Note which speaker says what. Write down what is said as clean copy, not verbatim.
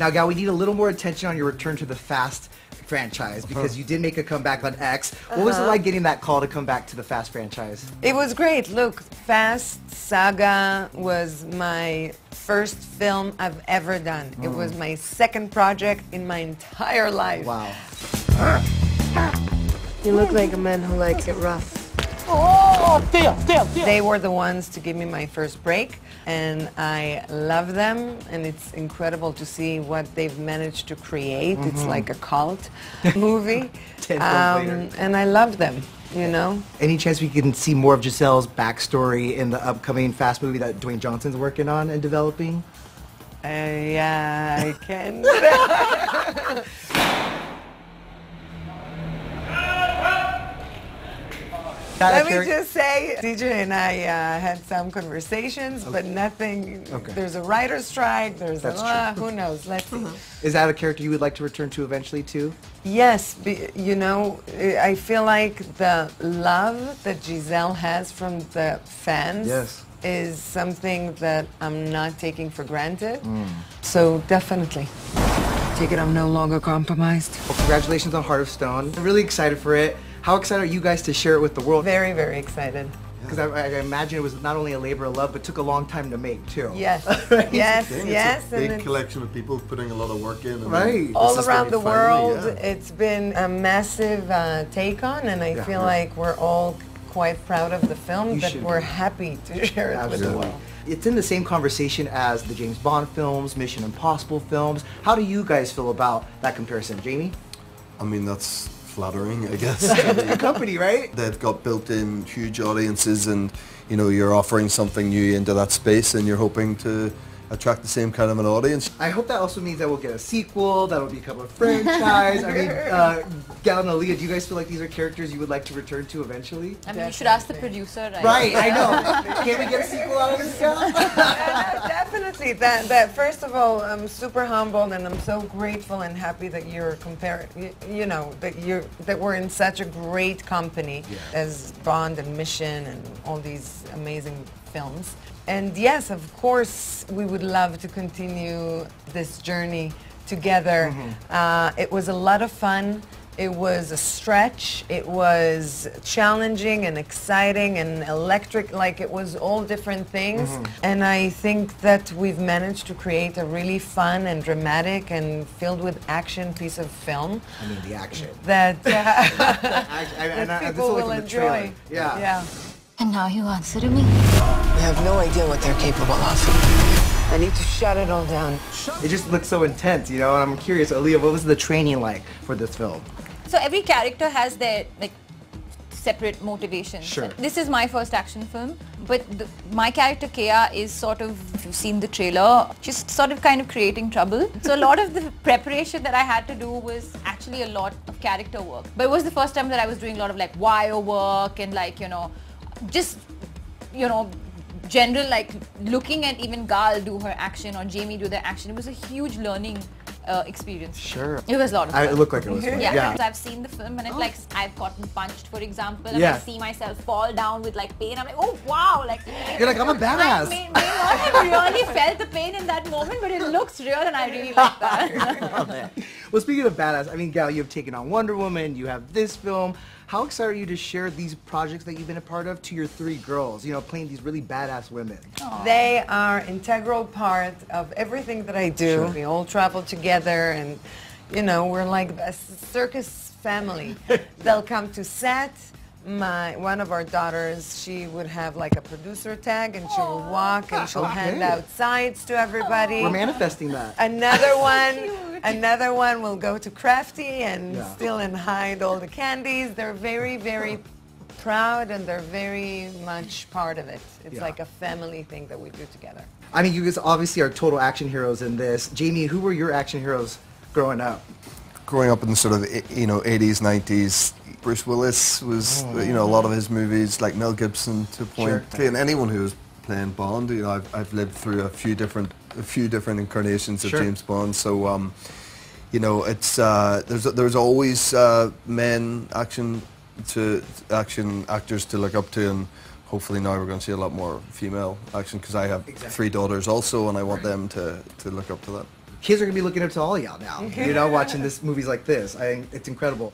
Speaker 1: Now, Gal, we need a little more attention on your return to the Fast franchise because you did make a comeback on X. What was it like getting that call to come back to the Fast franchise?
Speaker 2: It was great. Look, Fast Saga was my first film I've ever done. It was my second project in my entire life.
Speaker 1: Wow.
Speaker 3: You look like a man who likes it rough.
Speaker 4: Oh,
Speaker 2: They were the ones to give me my first break, and I love them, and it's incredible to see what they've managed to create. It's like a cult movie.
Speaker 1: 10 films later.
Speaker 2: And I love them, you know.
Speaker 1: Any chance we can see more of Giselle's backstory in the upcoming Fast movie that Dwayne Johnson's working on and developing?
Speaker 2: Yeah, I can. Let me just say, DJ and I had some conversations, but nothing.
Speaker 1: Okay.
Speaker 2: There's a writer's strike. There's who knows? Let's see.
Speaker 1: Is that a character you would like to return to eventually too?
Speaker 2: Yes, you know, I feel like the love that Gisele has from the fans is something that I'm not taking for granted. So definitely. Take it, I'm no longer compromised.
Speaker 1: Well, congratulations on Heart of Stone. I'm really excited for it. How excited are you guys to share it with the world?
Speaker 2: Very, very excited.
Speaker 1: Because I imagine it was not only a labor of love, but took a long time to make too.
Speaker 2: Yes,
Speaker 1: Right?
Speaker 2: yes,
Speaker 5: It's
Speaker 2: yes.
Speaker 5: a big collection of people putting a lot of work in. And
Speaker 1: Right.
Speaker 2: All
Speaker 5: this is
Speaker 2: around
Speaker 5: gonna
Speaker 2: the
Speaker 5: be finally,
Speaker 2: world,
Speaker 5: yeah.
Speaker 2: it's been a massive take on, and I feel like we're all quite proud of the film,
Speaker 1: You
Speaker 2: that
Speaker 1: should
Speaker 2: we're
Speaker 1: be.
Speaker 2: happy to share it with the world.
Speaker 1: It's in the same conversation as the James Bond films, Mission Impossible films. How do you guys feel about that comparison, Jamie?
Speaker 5: I mean, that's flattering, I guess.
Speaker 1: Your company, right?
Speaker 5: They've got built-in huge audiences, and you know, you're offering something new into that space, and you're hoping to attract the same kind of an audience.
Speaker 1: I hope that also means that we'll get a sequel, that'll become a franchise. I mean, Gal and Alia, do you guys feel like these are characters you would like to return to eventually?
Speaker 6: I mean, you should ask the producer, right?
Speaker 1: Right, I know. Can't we get a sequel out of this, Gal?
Speaker 2: Definitely. That first of all, I'm super humbled, and I'm so grateful and happy that you're comparing. You know that we're in such a great company as Bond and Mission and all these amazing films. And yes, of course, we would love to continue this journey together. It was a lot of fun. It was a stretch. It was challenging and exciting and electric, like it was all different things. And I think that we've managed to create a really fun and dramatic and filled with action pice of film.
Speaker 1: I mean, the action.
Speaker 2: That,
Speaker 1: that
Speaker 2: people will enjoy.
Speaker 1: Yeah.
Speaker 7: And now you answer to me?
Speaker 3: You have no idea what they're capable of.
Speaker 2: I need to shut it all down.
Speaker 1: It just looks so intense, you know, and I'm curious, Alia, what was the training like for this film?
Speaker 6: So every character has their separate motivations.
Speaker 1: Sure.
Speaker 6: This is my first action film, but my character Kea is sort of, if you've seen the trailer, she's sort of kind of creating trouble. So a lot of the preparation that I had to do was actually a lot of character work. But it was the first time that I was doing a lot of like wire work and like, you know, just, you know, general like looking at even Gal do her action or Jamie do their action. It was a huge learning experience.
Speaker 1: Sure.
Speaker 6: It was a lot of fun.
Speaker 1: It looked like it was fun.
Speaker 6: Yeah. I've seen the film and it's like I've gotten punched, for example, and I see myself fall down with like pain. I'm like, oh wow, like
Speaker 1: You're like, I'm a badass.
Speaker 6: I may not have really felt the pain in that moment, but it looks real and I really like that.
Speaker 1: I love that. Well, speaking of badass, I mean, Gal, you have taken on Wonder Woman, you have this film. How excited are you to share these projects that you've been a part of to your three girls, you know, playing these really badass women?
Speaker 2: Aww. They are integral part of everything that I do. We all travel together and, you know, we're like a circus family. They'll come to set. One of our daughters, she would have like a producer tag and she will walk and she'll hand out sides to everybody.
Speaker 1: We're manifesting that.
Speaker 2: Another one will go to Crafty and steal and hide all the candies. They're very, very proud and they're very much part of it. It's like a family thing that we do together.
Speaker 1: I mean, you guys obviously are total action heroes in this. Jamie, who were your action heroes growing up?
Speaker 5: Growing up in the sort of, you know, 80s, 90s, Bruce Willis was, you know, a lot of his movies, like Mel Gibson to a point. And anyone who was playing Bond, you know, I've lived through a few different incarnations of James Bond. So, you know, it's there's always men action actors to look up to, and hopefully now we're going to see a lot more female action because I have three daughters also, and I want them to look up to that.
Speaker 1: kids are gonna be looking up to all y'all now. You know, watching this movies like this. I think it's incredible.